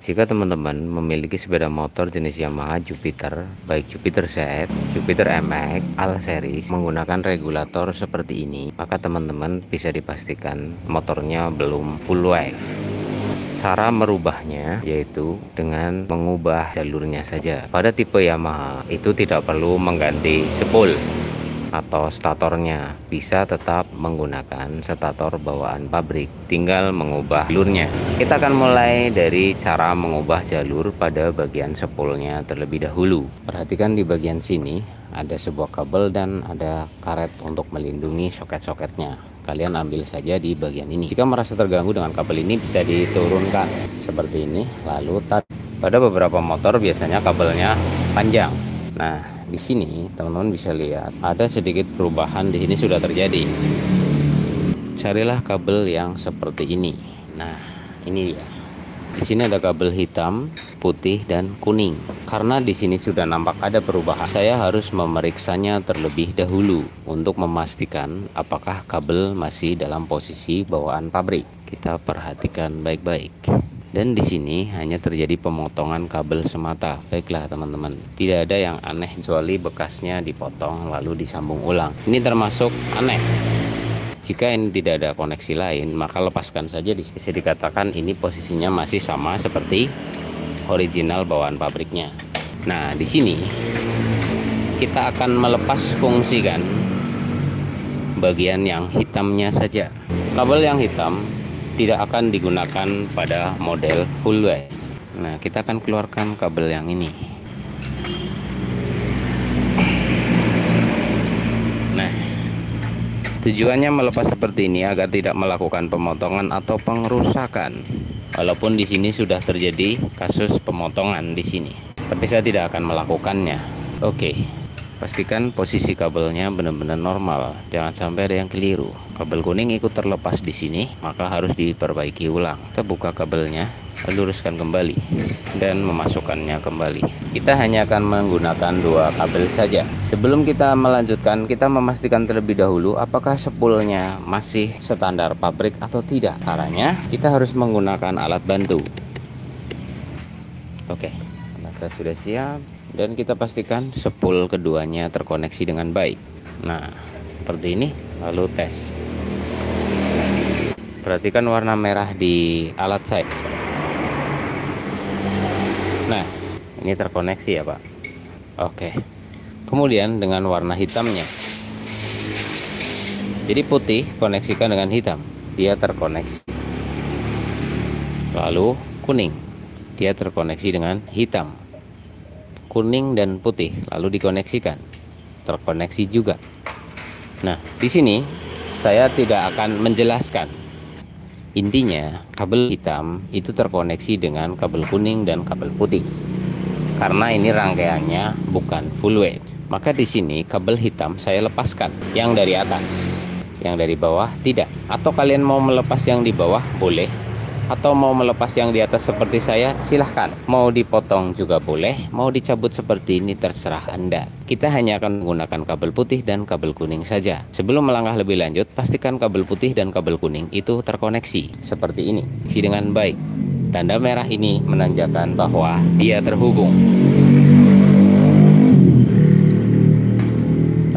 Jika teman-teman memiliki sepeda motor jenis Yamaha Jupiter, baik Jupiter Z, Jupiter MX, All Series, menggunakan regulator seperti ini, maka teman-teman bisa dipastikan motornya belum full wave. Cara merubahnya yaitu dengan mengubah jalurnya saja. Pada tipe Yamaha itu tidak perlu mengganti spool atau statornya, bisa tetap menggunakan stator bawaan pabrik, tinggal mengubah jalurnya. Kita akan mulai dari cara mengubah jalur pada bagian spoolnya terlebih dahulu. Perhatikan di bagian sini ada sebuah kabel dan ada karet untuk melindungi soket-soketnya. Kalian ambil saja di bagian ini. Jika merasa terganggu dengan kabel ini, bisa diturunkan seperti ini, lalu pada beberapa motor biasanya kabelnya panjang. Nah, di sini teman-teman bisa lihat ada sedikit perubahan di sini sudah terjadi. Carilah kabel yang seperti ini. Nah, ini dia. Di sini ada kabel hitam, putih, dan kuning. Karena di sini sudah nampak ada perubahan, saya harus memeriksanya terlebih dahulu untuk memastikan apakah kabel masih dalam posisi bawaan pabrik. Kita perhatikan baik-baik. Dan di sini hanya terjadi pemotongan kabel semata. Baiklah teman-teman, tidak ada yang aneh kecuali bekasnya dipotong lalu disambung ulang. Ini termasuk aneh. Jika ini tidak ada koneksi lain, maka lepaskan saja. Bisa dikatakan ini posisinya masih sama seperti original bawaan pabriknya. Nah, di sini kita akan melepas fungsikan bagian yang hitamnya saja. Kabel yang hitam tidak akan digunakan pada model full wave. Nah, kita akan keluarkan kabel yang ini. Nah, tujuannya melepas seperti ini agar tidak melakukan pemotongan atau pengerusakan. Walaupun di sini sudah terjadi kasus pemotongan di sini, tapi saya tidak akan melakukannya. Oke. Pastikan posisi kabelnya benar-benar normal, jangan sampai ada yang keliru. Kabel kuning ikut terlepas di sini, maka harus diperbaiki ulang. Kita buka kabelnya, luruskan kembali, dan memasukkannya kembali. Kita hanya akan menggunakan dua kabel saja. Sebelum kita melanjutkan, kita memastikan terlebih dahulu apakah spoolnya masih standar pabrik atau tidak. Caranya, kita harus menggunakan alat bantu. Oke, masa sudah siap. Dan kita pastikan spool keduanya terkoneksi dengan baik. Nah, seperti ini, lalu tes. Perhatikan warna merah di alat saya. Nah, ini terkoneksi ya Pak. Oke. Kemudian dengan warna hitamnya. Jadi putih koneksikan dengan hitam, dia terkoneksi. Lalu kuning, dia terkoneksi dengan hitam. Kuning dan putih lalu dikoneksikan, terkoneksi juga. Nah, di sini saya tidak akan menjelaskan. Intinya kabel hitam itu terkoneksi dengan kabel kuning dan kabel putih. Karena ini rangkaiannya bukan full wave, maka di sini kabel hitam saya lepaskan yang dari atas, yang dari bawah tidak. Atau kalian mau melepas yang di bawah boleh, atau mau melepas yang di atas seperti saya, silahkan. Mau dipotong juga boleh, mau dicabut seperti ini terserah Anda. Kita hanya akan menggunakan kabel putih dan kabel kuning saja. Sebelum melangkah lebih lanjut, pastikan kabel putih dan kabel kuning itu terkoneksi seperti ini, isi dengan baik. Tanda merah ini menandakan bahwa dia terhubung.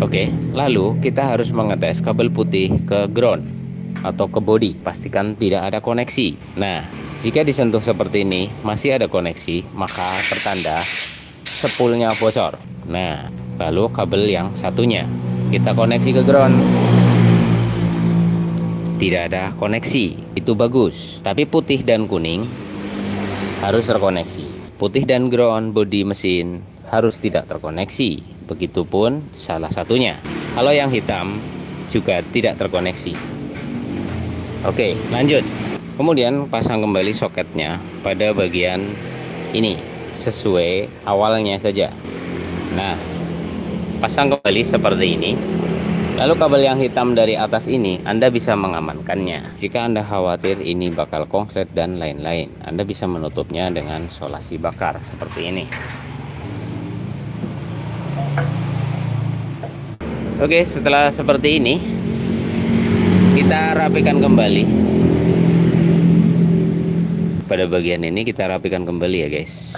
Oke, lalu kita harus mengetes kabel putih ke ground atau ke bodi, pastikan tidak ada koneksi. Nah, jika disentuh seperti ini masih ada koneksi, maka pertanda spoolnya bocor. Nah, lalu kabel yang satunya kita koneksi ke ground, tidak ada koneksi, itu bagus. Tapi putih dan kuning harus terkoneksi. Putih dan ground bodi mesin harus tidak terkoneksi, begitupun salah satunya. Kalau yang hitam juga tidak terkoneksi. Oke, lanjut. Kemudian pasang kembali soketnya pada bagian ini sesuai awalnya saja. Nah, pasang kembali seperti ini. Lalu kabel yang hitam dari atas ini Anda bisa mengamankannya. Jika Anda khawatir ini bakal konslet dan lain-lain, Anda bisa menutupnya dengan solasi bakar seperti ini. Oke, setelah seperti ini kita rapikan kembali. pada bagian ini kita rapikan kembali ya guys.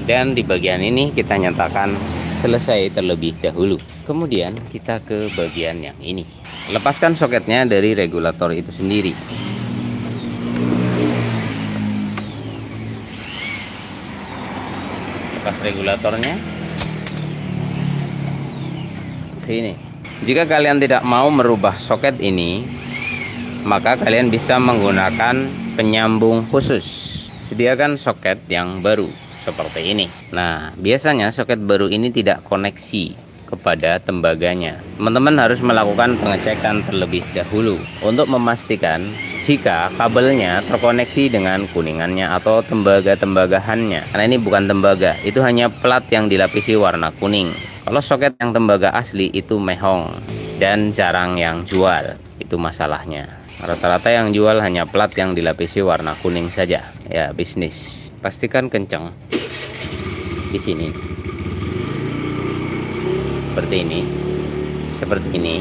Dan di bagian ini kita nyatakan selesai terlebih dahulu. Kemudian kita ke bagian yang ini. Lepaskan soketnya dari regulator itu sendiri. Lepas regulatornya. Ini. Jika kalian tidak mau merubah soket ini, maka kalian bisa menggunakan penyambung khusus. Sediakan soket yang baru seperti ini. Nah, biasanya soket baru ini tidak koneksi kepada tembaganya. Teman-teman harus melakukan pengecekan terlebih dahulu untuk memastikan jika kabelnya terkoneksi dengan kuningannya atau tembaga-tembagahannya. Karena ini bukan tembaga, itu hanya plat yang dilapisi warna kuning. Kalau soket yang tembaga asli itu mehong dan jarang yang jual, itu masalahnya. Rata-rata yang jual hanya plat yang dilapisi warna kuning saja. Ya, bisnis. Pastikan kencang di sini. Seperti ini. Seperti ini.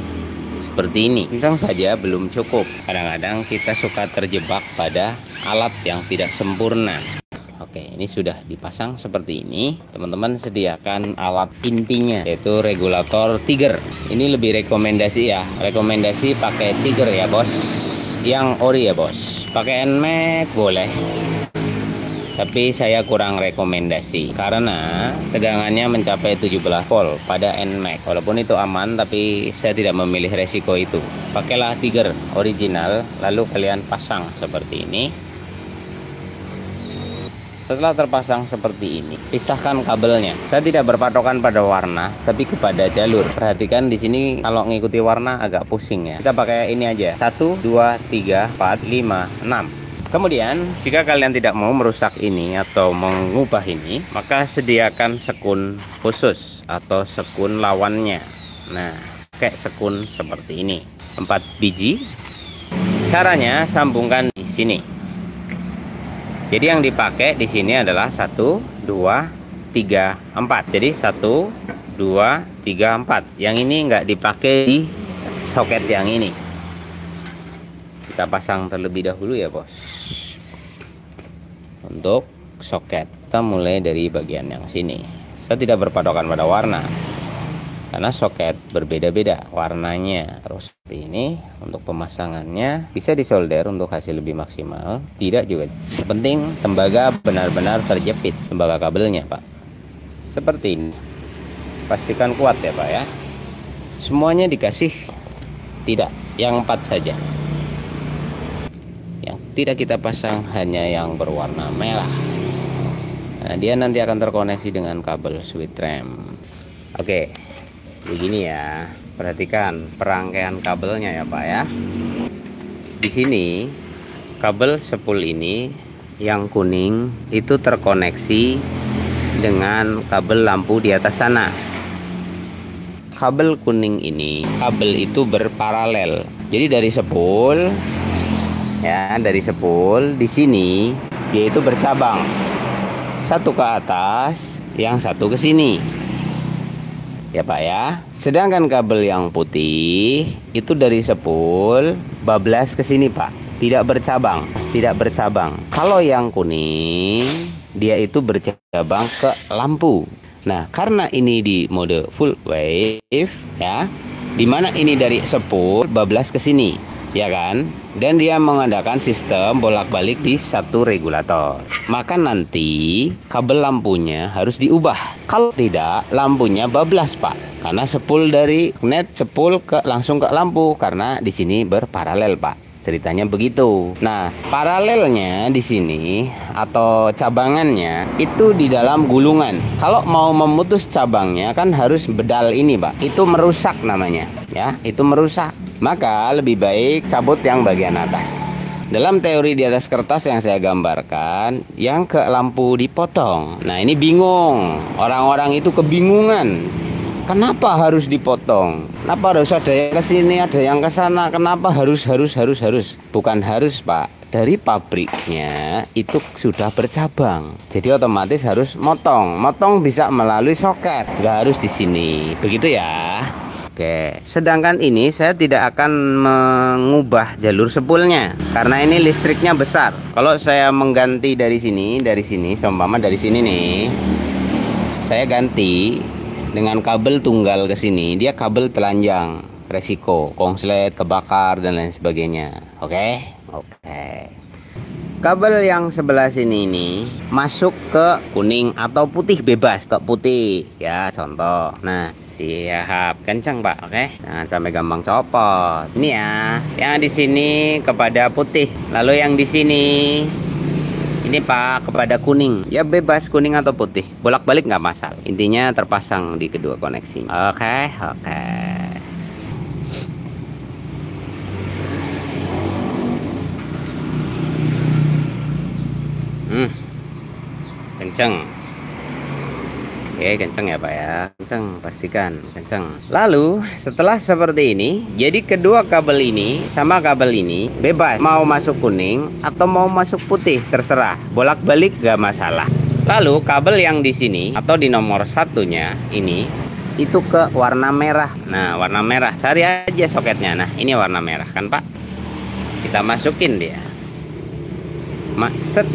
Seperti ini. Kencang saja belum cukup. Kadang-kadang kita suka terjebak pada alat yang tidak sempurna. Oke, ini sudah dipasang seperti ini. Teman-teman sediakan alat intinya, yaitu regulator Tiger. Ini lebih rekomendasi ya. Rekomendasi pakai Tiger ya bos. Yang ori ya bos. Pakai NMAX boleh, tapi saya kurang rekomendasi karena tegangannya mencapai 17 volt pada NMAX. Walaupun itu aman, tapi saya tidak memilih resiko itu. Pakailah Tiger original, lalu kalian pasang seperti ini. Setelah terpasang seperti ini, pisahkan kabelnya. Saya tidak berpatokan pada warna, tapi kepada jalur. Perhatikan di sini kalau ngikuti warna agak pusing ya. Kita pakai ini aja. 1, 2, 3, 4, 5, 6. Kemudian, jika kalian tidak mau merusak ini atau mengubah ini, maka sediakan sekun khusus atau sekun lawannya. Nah, kayak sekun seperti ini. 4 biji. Caranya sambungkan di sini. Jadi yang dipakai di sini adalah 1, 2, 3, 4. Jadi 1, 2, 3, 4. Yang ini nggak dipakai di soket yang ini. Kita pasang terlebih dahulu ya bos. Untuk soket kita mulai dari bagian yang sini. Saya tidak berpatokan pada warna karena soket berbeda-beda warnanya. Terus seperti ini. Untuk pemasangannya bisa disolder untuk hasil lebih maksimal. Tidak juga. Penting tembaga benar-benar terjepit, tembaga kabelnya pak. Seperti ini. Pastikan kuat ya pak ya. Semuanya dikasih. Tidak, yang 4 saja. Yang tidak kita pasang hanya yang berwarna merah. Nah, dia nanti akan terkoneksi dengan kabel switch rem. Oke, begini ya. Perhatikan perangkaian kabelnya ya Pak ya. Di sini kabel spool ini yang kuning itu terkoneksi dengan kabel lampu di atas sana. Kabel kuning ini, kabel itu berparalel. Jadi dari spool ya, dari spool di sini dia itu bercabang. Satu ke atas, yang satu ke sini. Ya Pak ya. Sedangkan kabel yang putih itu dari spool bablas ke sini Pak. Tidak bercabang, tidak bercabang. Kalau yang kuning dia itu bercabang ke lampu. Nah, karena ini di mode full wave ya, dimana ini dari spool bablas ke sini, ya kan? Dan dia mengadakan sistem bolak-balik di satu regulator. Maka nanti kabel lampunya harus diubah. Kalau tidak, lampunya bablas Pak. Karena spool dari net spool ke langsung ke lampu karena di sini berparalel Pak. Ceritanya begitu. Nah, paralelnya di sini atau cabangannya itu di dalam gulungan. Kalau mau memutus cabangnya kan harus bedal ini, Pak. Itu merusak namanya, ya. Itu merusak. Maka lebih baik cabut yang bagian atas. Dalam teori di atas kertas yang saya gambarkan, yang ke lampu dipotong. Nah, ini bingung. Orang-orang itu kebingungan. Kenapa harus dipotong? Kenapa harus ada yang ke sini, ada yang ke sana? Kenapa harus? Bukan harus, Pak. Dari pabriknya itu sudah bercabang. Jadi otomatis harus motong. Motong bisa melalui soket, nggak harus di sini. Begitu ya. Oke, sedangkan ini saya tidak akan mengubah jalur spoolnya karena ini listriknya besar. Kalau saya mengganti dari sini, seumpama dari sini nih, saya ganti dengan kabel tunggal ke sini, dia kabel telanjang, resiko konslet, kebakar dan lain sebagainya. Oke. Kabel yang sebelah sini ini masuk ke kuning atau putih, bebas ke putih ya, contoh. Nah, siap, kencang Pak. Oke, jangan sampai gampang copot. Ini ya, yang di sini kepada putih, lalu yang di sini ini Pak kepada kuning. Ya bebas kuning atau putih, bolak-balik nggak masalah. Intinya terpasang di kedua koneksi. Oke. Kenceng. Oke, kenceng ya Pak ya. Kenceng, pastikan kenceng. Lalu setelah seperti ini, jadi kedua kabel ini sama kabel ini bebas mau masuk kuning atau mau masuk putih, terserah. Bolak-balik gak masalah. Lalu kabel yang di sini atau di nomor satunya ini itu ke warna merah. Nah, warna merah cari aja soketnya. Nah, ini warna merah kan Pak. Kita masukin dia. Set.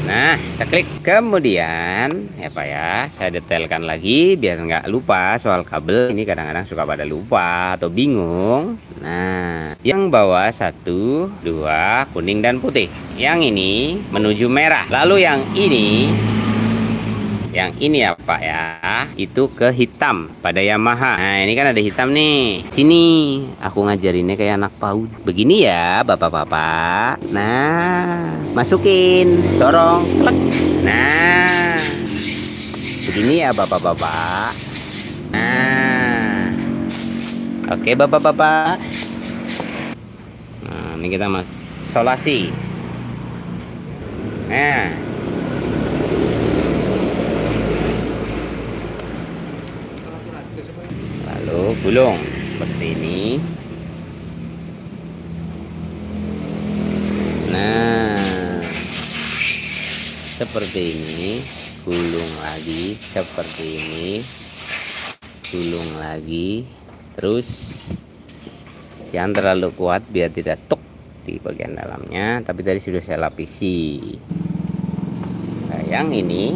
Nah, kita klik. Kemudian ya Pak ya, saya detailkan lagi biar nggak lupa soal kabel. Ini kadang-kadang suka pada lupa atau bingung. Nah, yang bawah 1, 2 kuning dan putih. Yang ini menuju merah. Lalu yang ini ya Pak ya, itu ke hitam pada Yamaha. Nah, ini kan ada hitam nih. Sini aku ngajarinnya kayak anak PAUD. Begini ya Bapak-bapak. Nah, masukin, dorong, plek. Nah, begini ya Bapak-bapak. Nah, oke Bapak-bapak. Nah, ini kita solasi. Nah, lalu gulung seperti ini. Nah, seperti ini, gulung lagi seperti ini, gulung lagi, terus jangan terlalu kuat biar tidak tuk di bagian dalamnya, tapi tadi sudah saya lapisi. Nah, yang ini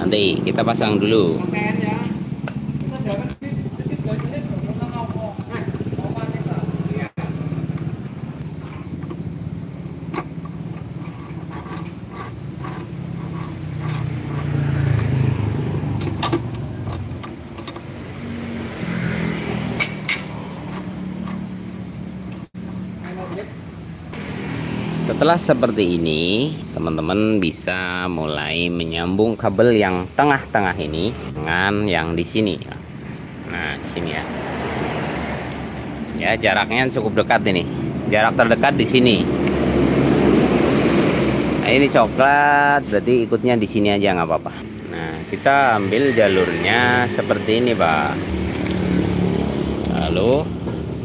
nanti kita pasang dulu. Setelah seperti ini, teman-teman bisa mulai menyambung kabel yang tengah-tengah ini dengan yang di sini. Nah, sini ya. Ya, jaraknya cukup dekat ini. Jarak terdekat di sini. Nah, ini coklat, berarti ikutnya di sini aja nggak apa-apa. Nah, kita ambil jalurnya seperti ini, Pak. Lalu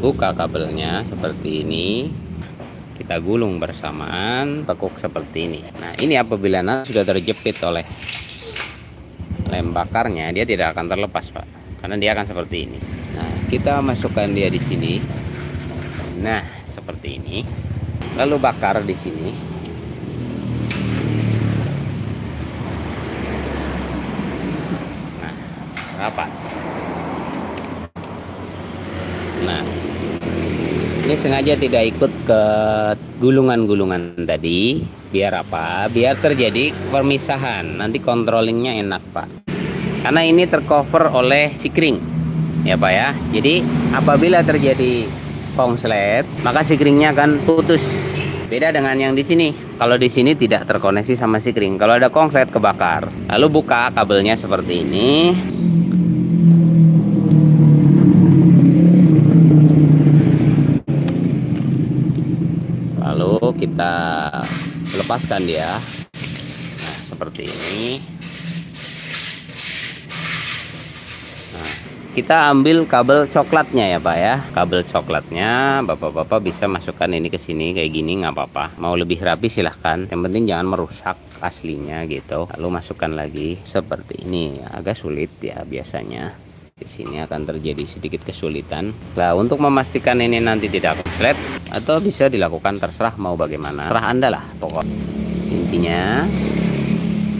buka kabelnya seperti ini. Kita gulung bersamaan, tekuk seperti ini. Nah, ini apabila nanti sudah terjepit oleh lem bakarnya, dia tidak akan terlepas, Pak. Karena dia akan seperti ini. Nah, kita masukkan dia di sini. Nah, seperti ini. Lalu bakar di sini. Nah, rapat. Nah, ini sengaja tidak ikut ke gulungan-gulungan tadi. Biar apa? Biar terjadi permisahan. Nanti controllingnya enak, Pak. Karena ini tercover oleh sikring, ya Pak ya. Jadi apabila terjadi konslet, maka sikringnya akan putus. Beda dengan yang di sini. Kalau di sini tidak terkoneksi sama sikring. Kalau ada konslet kebakar. Lalu buka kabelnya seperti ini. Lalu kita lepaskan dia. Nah, seperti ini. Nah, kita ambil kabel coklatnya ya Pak ya. Kabel coklatnya Bapak-bapak bisa masukkan ini ke sini kayak gini, nggak apa-apa. Mau lebih rapi silahkan. Yang penting jangan merusak aslinya gitu. Lalu masukkan lagi seperti ini. Agak sulit ya biasanya. Di sini akan terjadi sedikit kesulitan. Nah, untuk memastikan ini nanti tidak konslet atau bisa dilakukan terserah mau bagaimana. Terserah Anda lah pokok. Intinya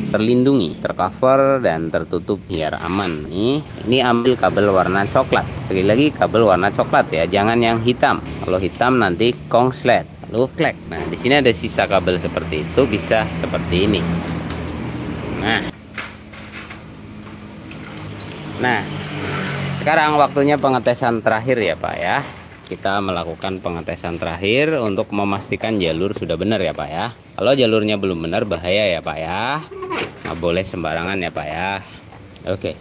terlindungi, tercover dan tertutup biar aman. Ini ambil kabel warna coklat. Sekali lagi kabel warna coklat ya, jangan yang hitam. Kalau hitam nanti konslet, lalu klek. Nah, di sini ada sisa kabel seperti itu, bisa seperti ini. Nah, sekarang waktunya pengetesan terakhir ya Pak ya. Kita melakukan pengetesan terakhir untuk memastikan jalur sudah benar ya Pak ya. Kalau jalurnya belum benar bahaya ya Pak ya. Nggak boleh sembarangan ya Pak ya. Oke,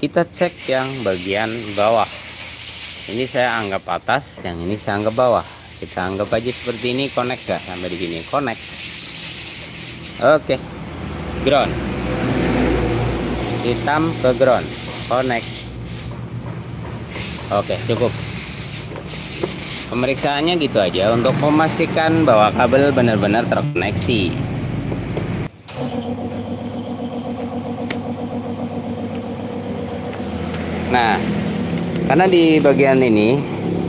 kita cek yang bagian bawah. Ini saya anggap atas, yang ini saya anggap bawah. Kita anggap aja seperti ini, connect gak sampai di sini? Connect. Oke, ground. Hitam ke ground, connect. Oke, cukup. Pemeriksaannya gitu aja untuk memastikan bahwa kabel benar-benar terkoneksi. Nah, karena di bagian ini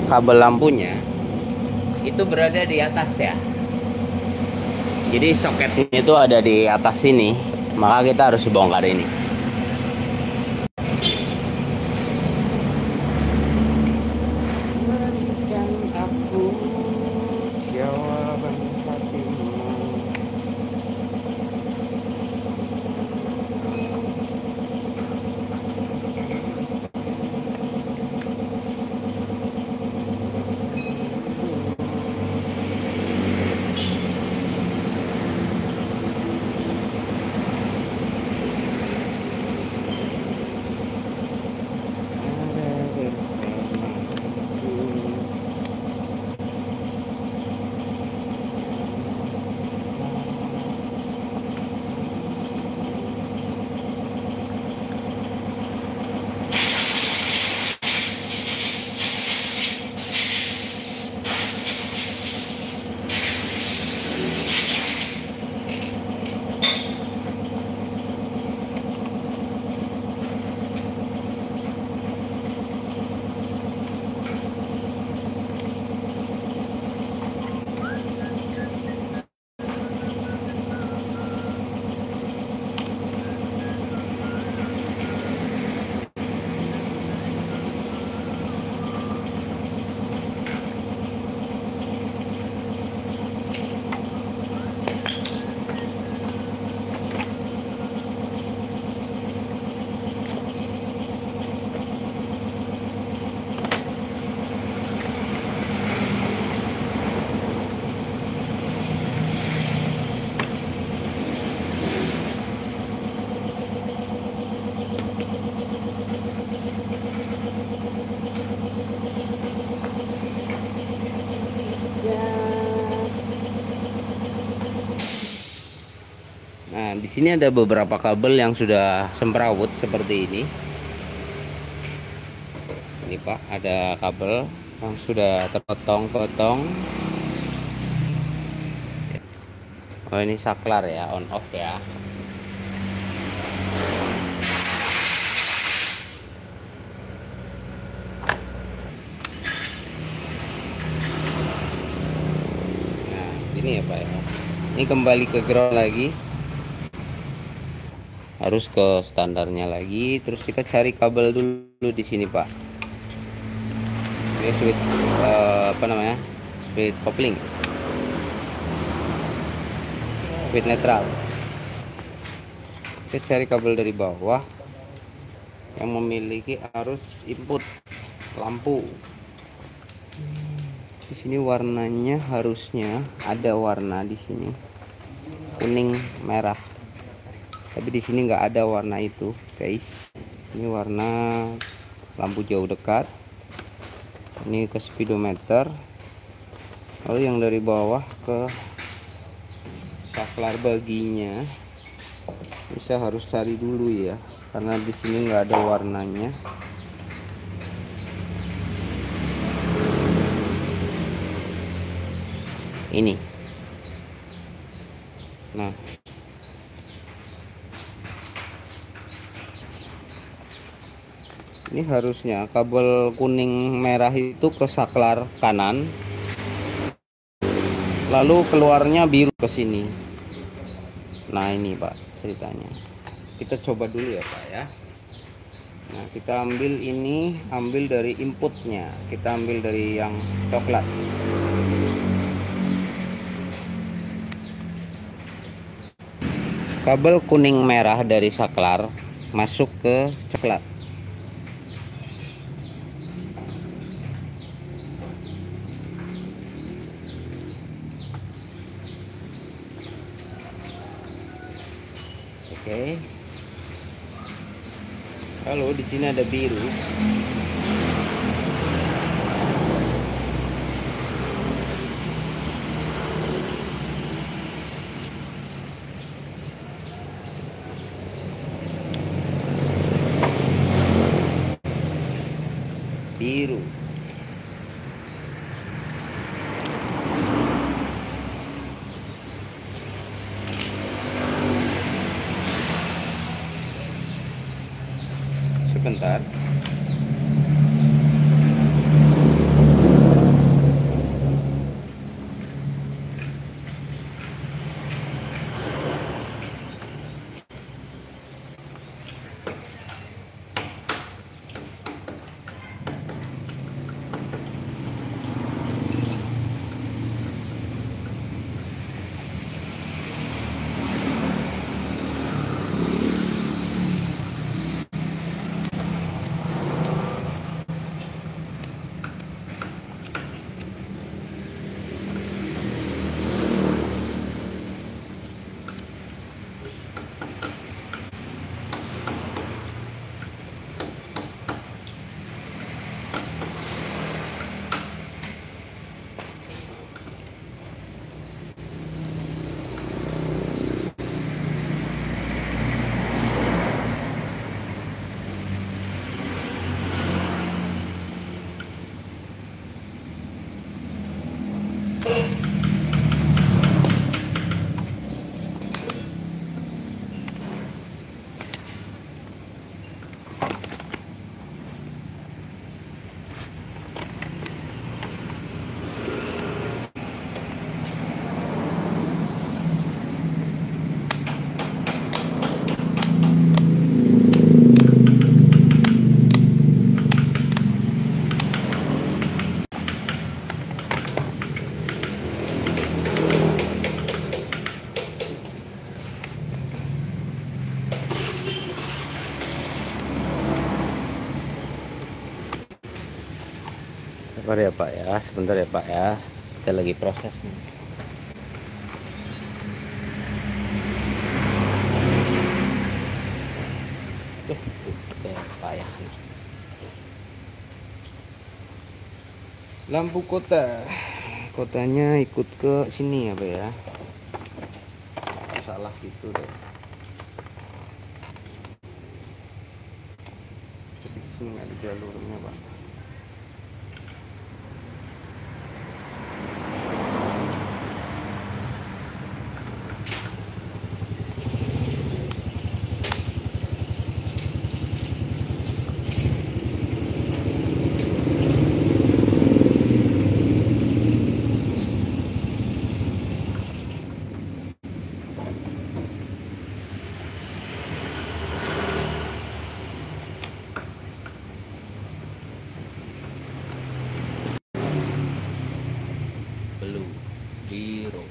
kabel lampunya itu berada di atas ya. Jadi soketnya itu ada di atas sini, maka kita harus bongkar ini. Nah, di sini ada beberapa kabel yang sudah semrawut seperti ini. Ini Pak, ada kabel yang sudah terpotong-potong. Oh, ini saklar ya, on off ya. Nah, ini ya Pak ya. Ini kembali ke ground lagi. Harus ke standarnya lagi. Terus kita cari kabel dulu di sini Pak. Ini switch apa namanya? Switch coupling. Switch netral. Kita cari kabel dari bawah yang memiliki arus input lampu. Di sini warnanya harusnya ada warna di sini kuning merah. Tapi di sini nggak ada warna itu, guys. Ini warna lampu jauh dekat. Ini ke speedometer. Lalu yang dari bawah ke saklar baginya. Bisa harus cari dulu ya, karena di sini nggak ada warnanya. Ini. Nah. Ini harusnya kabel kuning merah itu ke saklar kanan, lalu keluarnya biru ke sini. Nah ini Pak ceritanya. Kita coba dulu ya Pak ya. Nah kita ambil ini, ambil dari inputnya, kita ambil dari yang coklat. Kabel kuning merah dari saklar masuk ke coklat. Oke. Lalu di sini ada biru. Biru. Sebentar. Sabar ya Pak ya, sebentar ya Pak ya, kita lagi proses nih. Payah. Lampu kotanya ikut ke sini ya Pak ya, salah gitu deh. Jadi sini nggak ada jalurnya Pak. Blue, biru.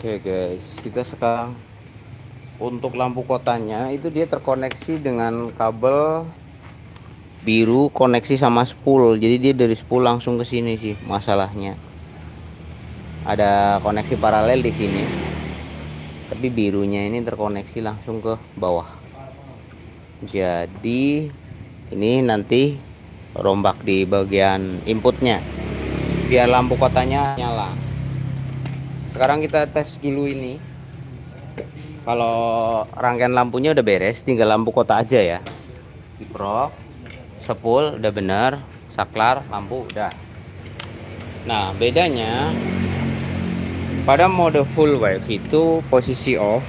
Oke guys, kita sekarang untuk lampu kotanya itu dia terkoneksi dengan kabel biru, koneksi sama spool. Jadi dia dari spool langsung ke sini sih masalahnya. Ada koneksi paralel di sini. Tapi birunya ini terkoneksi langsung ke bawah. Jadi ini nanti rombak di bagian inputnya biar lampu kotanya nyala. Sekarang kita tes dulu ini. Kalau rangkaian lampunya udah beres, tinggal lampu kota aja ya. Diprok, sepul udah bener, saklar, lampu udah. Nah, bedanya pada mode full wave itu posisi off.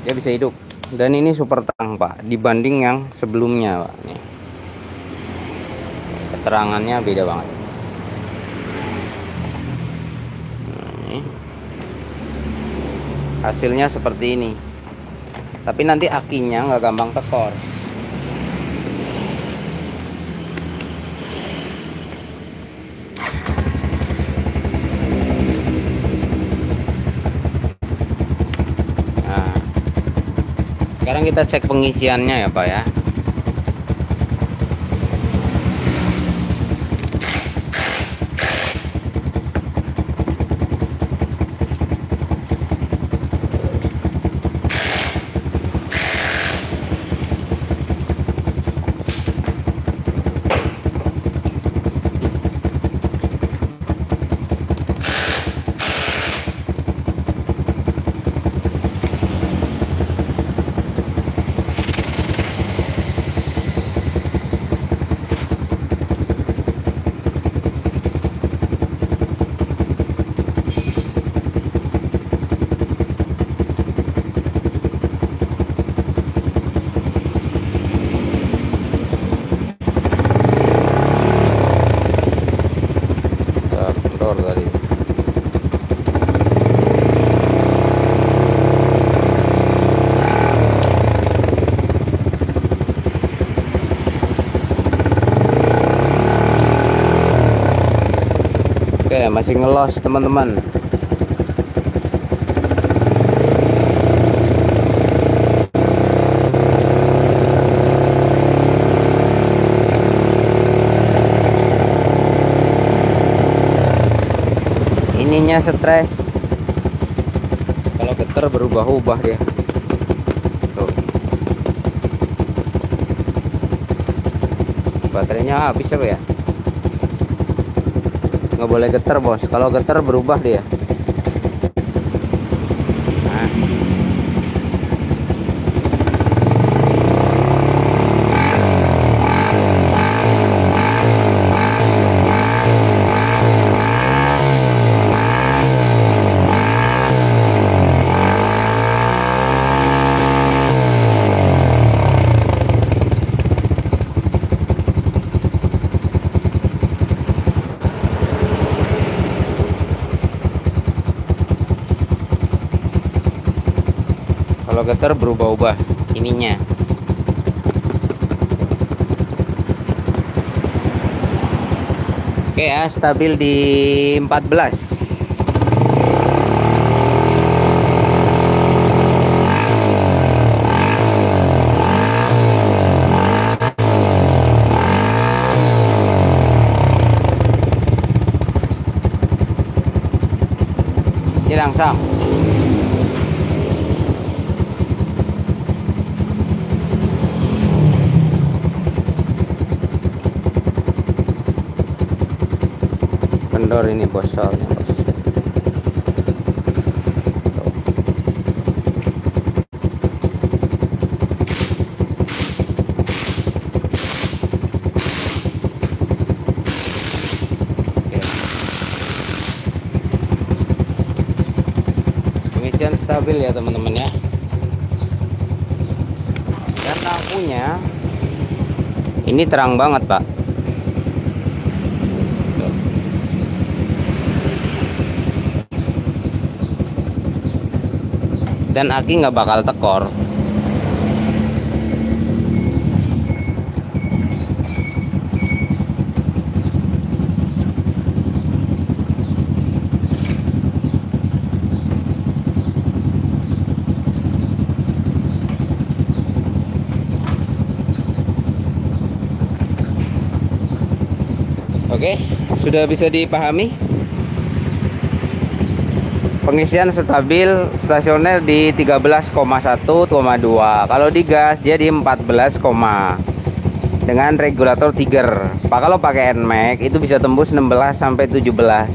Dia bisa hidup. Dan ini super terang, Pak, dibanding yang sebelumnya, Pak. Nih. Keterangannya beda banget. Hasilnya seperti ini, tapi nanti akinya nggak gampang tekor. Nah, sekarang kita cek pengisiannya ya Pak ya. Tadi. Oke, masih ngelos teman-teman. Ininya stres, kalau getar berubah-ubah dia. Tuh. Baterainya habis apa ya? Nggak boleh getar bos, kalau getar berubah dia. Nah. Kalau getar berubah-ubah ininya. Oke ya, stabil di 14. Ini langsung. Kendor ini bos, soalnya bos. Oke. Pengisian stabil ya teman-teman ya. Dan lampunya ini terang banget Pak. Dan aki nggak bakal tekor. Oke, sudah bisa dipahami. Pengisian stabil stasioner di 13,1,2. Kalau di gas dia di 14, dengan regulator tiger. Pak, kalau pakai NMAX itu bisa tembus 16 sampai 17.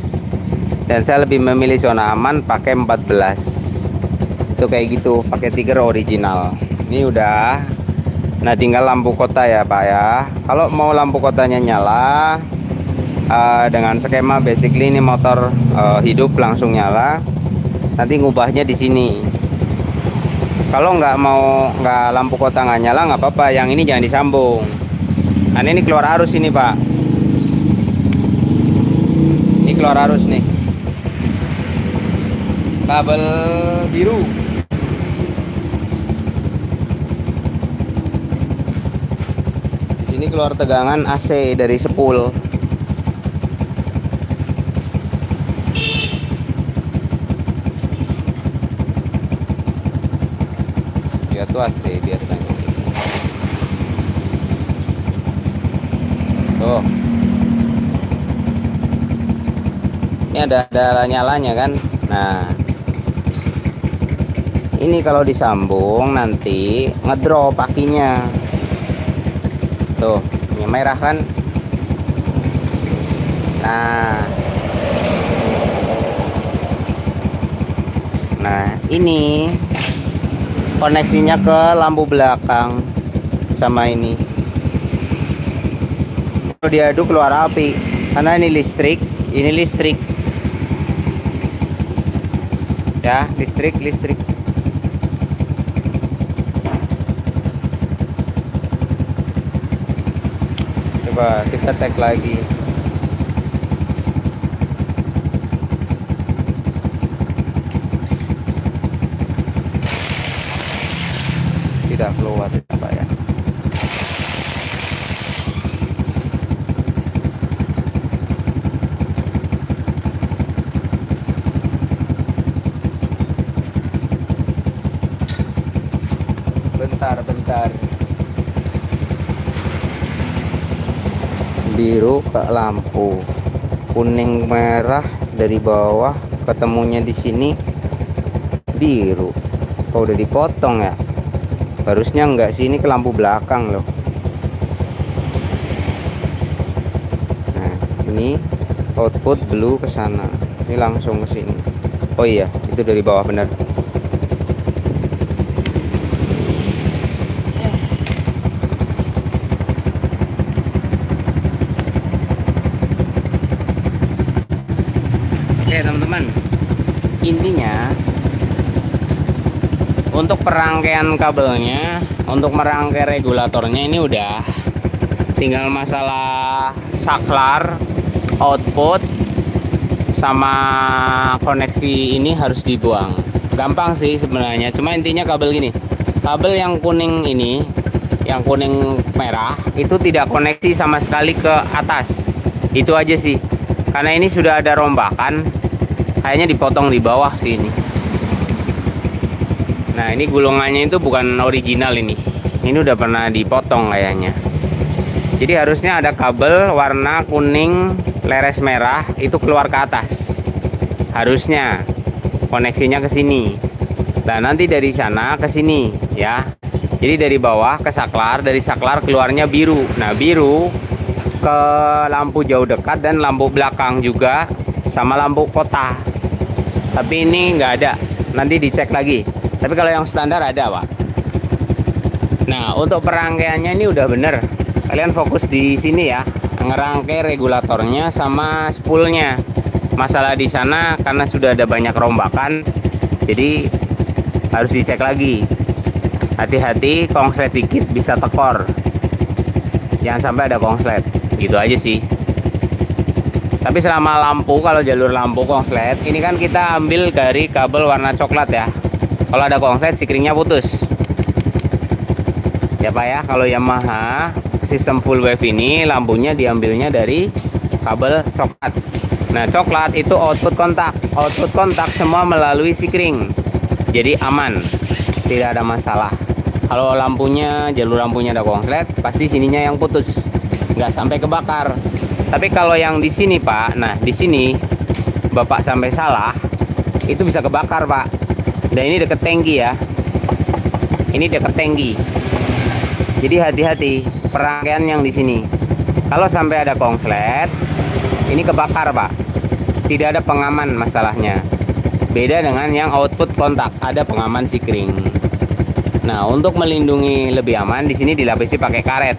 Dan saya lebih memilih zona aman pakai 14. Itu kayak gitu, pakai tiger original. Ini udah. Nah, tinggal lampu kota ya, Pak ya. Kalau mau lampu kotanya nyala, dengan skema basically ini motor hidup langsung nyala. Nanti ngubahnya di sini. Kalau nggak lampu kota nggak nyala nggak apa-apa, yang ini jangan disambung. Nah, ini keluar arus ini, Pak. Ini keluar arus nih. Kabel biru. Di sini keluar tegangan AC dari spool. Itu AC biasanya. Tuh. Ini ada nyalanya kan. Nah, ini kalau disambung nanti ngedrop akinya. Tuh, ini merah kan. Nah, ini koneksinya ke lampu belakang sama ini. Kalau diaduk keluar api karena ini listrik ya, listrik. Coba kita tag lagi. Tidak keluar apa ya. Bentar. Biru ke lampu, kuning merah dari bawah, ketemunya di sini biru. Oh, udah dipotong ya. Harusnya enggak sih, ini ke lampu belakang loh. Nah, ini output blue ke sana. Ini langsung ke sini. Oh iya, itu dari bawah benar. Oke, teman-teman. Intinya untuk perangkaian kabelnya, untuk merangkai regulatornya ini udah. Tinggal masalah saklar, output, sama koneksi ini harus dibuang. Gampang sih sebenarnya, cuma intinya kabel gini. Kabel yang kuning ini, yang kuning merah, itu tidak koneksi sama sekali ke atas. Itu aja sih. Karena ini sudah ada rombakan, kayaknya dipotong di bawah sih ini. Nah, ini gulungannya itu bukan original ini. Ini udah pernah dipotong kayaknya. Jadi harusnya ada kabel warna kuning leres merah itu keluar ke atas. Harusnya koneksinya ke sini. Nah, nanti dari sana ke sini ya. Jadi dari bawah ke saklar, dari saklar keluarnya biru. Nah, biru ke lampu jauh dekat dan lampu belakang juga sama lampu kota. Tapi ini nggak ada. Nanti dicek lagi. Tapi kalau yang standar ada, Pak. Nah, untuk perangkaiannya ini udah bener. Kalian fokus di sini ya, ngerangkai regulatornya sama spoolnya. Masalah di sana karena sudah ada banyak rombakan, jadi harus dicek lagi. Hati-hati, konslet dikit bisa tekor. Jangan sampai ada konslet. Gitu aja sih. Tapi selama lampu, kalau jalur lampu konslet, ini kan kita ambil dari kabel warna coklat ya. Kalau ada konslet, sikringnya putus. Ya, Pak ya, kalau Yamaha sistem full wave ini lampunya diambilnya dari kabel coklat. Nah, coklat itu output kontak semua melalui sikring. Jadi aman, tidak ada masalah. Kalau lampunya, jalur lampunya ada konslet, pasti sininya yang putus, nggak sampai kebakar. Tapi kalau yang di sini Pak, nah di sini Bapak sampai salah, itu bisa kebakar Pak. Dan ini deket tangki ya. Ini deket tangki. Jadi hati-hati perangkaian yang di sini. Kalau sampai ada konslet, ini kebakar Pak. Tidak ada pengaman masalahnya. Beda dengan yang output kontak, ada pengaman sikring. Nah, untuk melindungi lebih aman, di sini dilapisi pakai karet.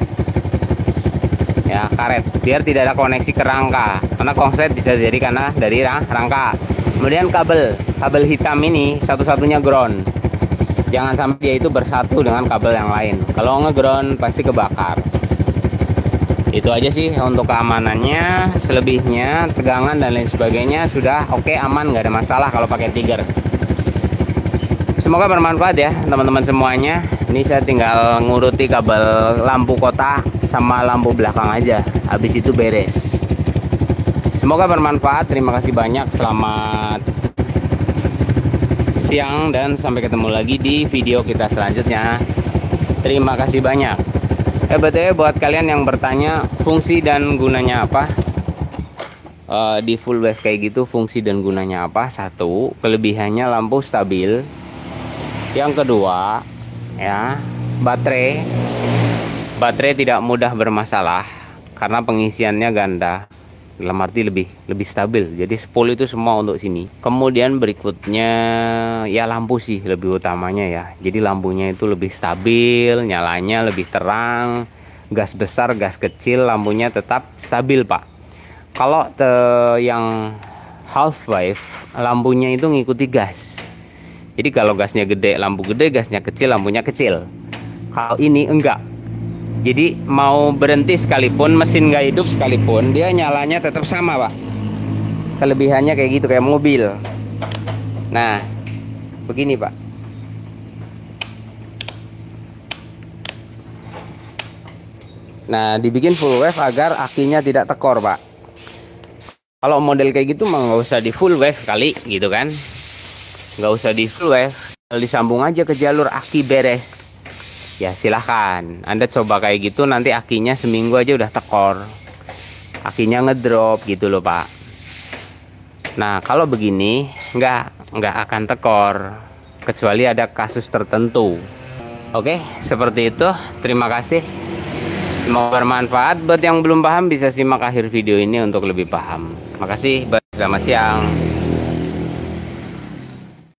Ya, karet, biar tidak ada koneksi ke rangka. Karena konslet bisa jadi karena dari rangka. Kemudian kabel hitam ini satu-satunya ground. Jangan sampai dia itu bersatu dengan kabel yang lain. Kalau nge-ground pasti kebakar. Itu aja sih untuk keamanannya. Selebihnya tegangan dan lain sebagainya sudah oke, aman, nggak ada masalah kalau pakai Tiger. Semoga bermanfaat ya teman-teman semuanya. Ini saya tinggal nguruti kabel lampu kota sama lampu belakang aja. Habis itu beres. Semoga bermanfaat. Terima kasih banyak. Selamat siang dan sampai ketemu lagi di video kita selanjutnya. Terima kasih banyak. BTW buat kalian yang bertanya fungsi dan gunanya apa, di full wave kayak gitu fungsi dan gunanya apa? Satu, kelebihannya lampu stabil. Yang kedua, ya, baterai tidak mudah bermasalah karena pengisiannya ganda. Dalam arti lebih stabil. Jadi spool itu semua untuk sini. Kemudian berikutnya ya lampu sih lebih utamanya ya. Jadi lampunya itu lebih stabil, nyalanya lebih terang. Gas besar, gas kecil, lampunya tetap stabil Pak. Kalau yang half wave, lampunya itu ngikuti gas. Jadi kalau gasnya gede, lampu gede, gasnya kecil, lampunya kecil. Kalau ini enggak. Jadi mau berhenti sekalipun, mesin nggak hidup sekalipun, dia nyalanya tetap sama Pak. Kelebihannya kayak gitu, kayak mobil. Nah, begini Pak. Nah, dibikin full wave agar akinya tidak tekor Pak. Kalau model kayak gitu mah nggak usah di full wave kali, gitu kan? Nggak usah di full wave, disambung aja ke jalur aki beres. Ya silahkan Anda coba kayak gitu, nanti akinya seminggu aja udah tekor, akinya ngedrop gitu loh Pak. Nah kalau begini nggak akan tekor kecuali ada kasus tertentu. Oke, seperti itu. Terima kasih, semoga bermanfaat. Buat yang belum paham bisa simak akhir video ini untuk lebih paham. Makasih, selamat siang.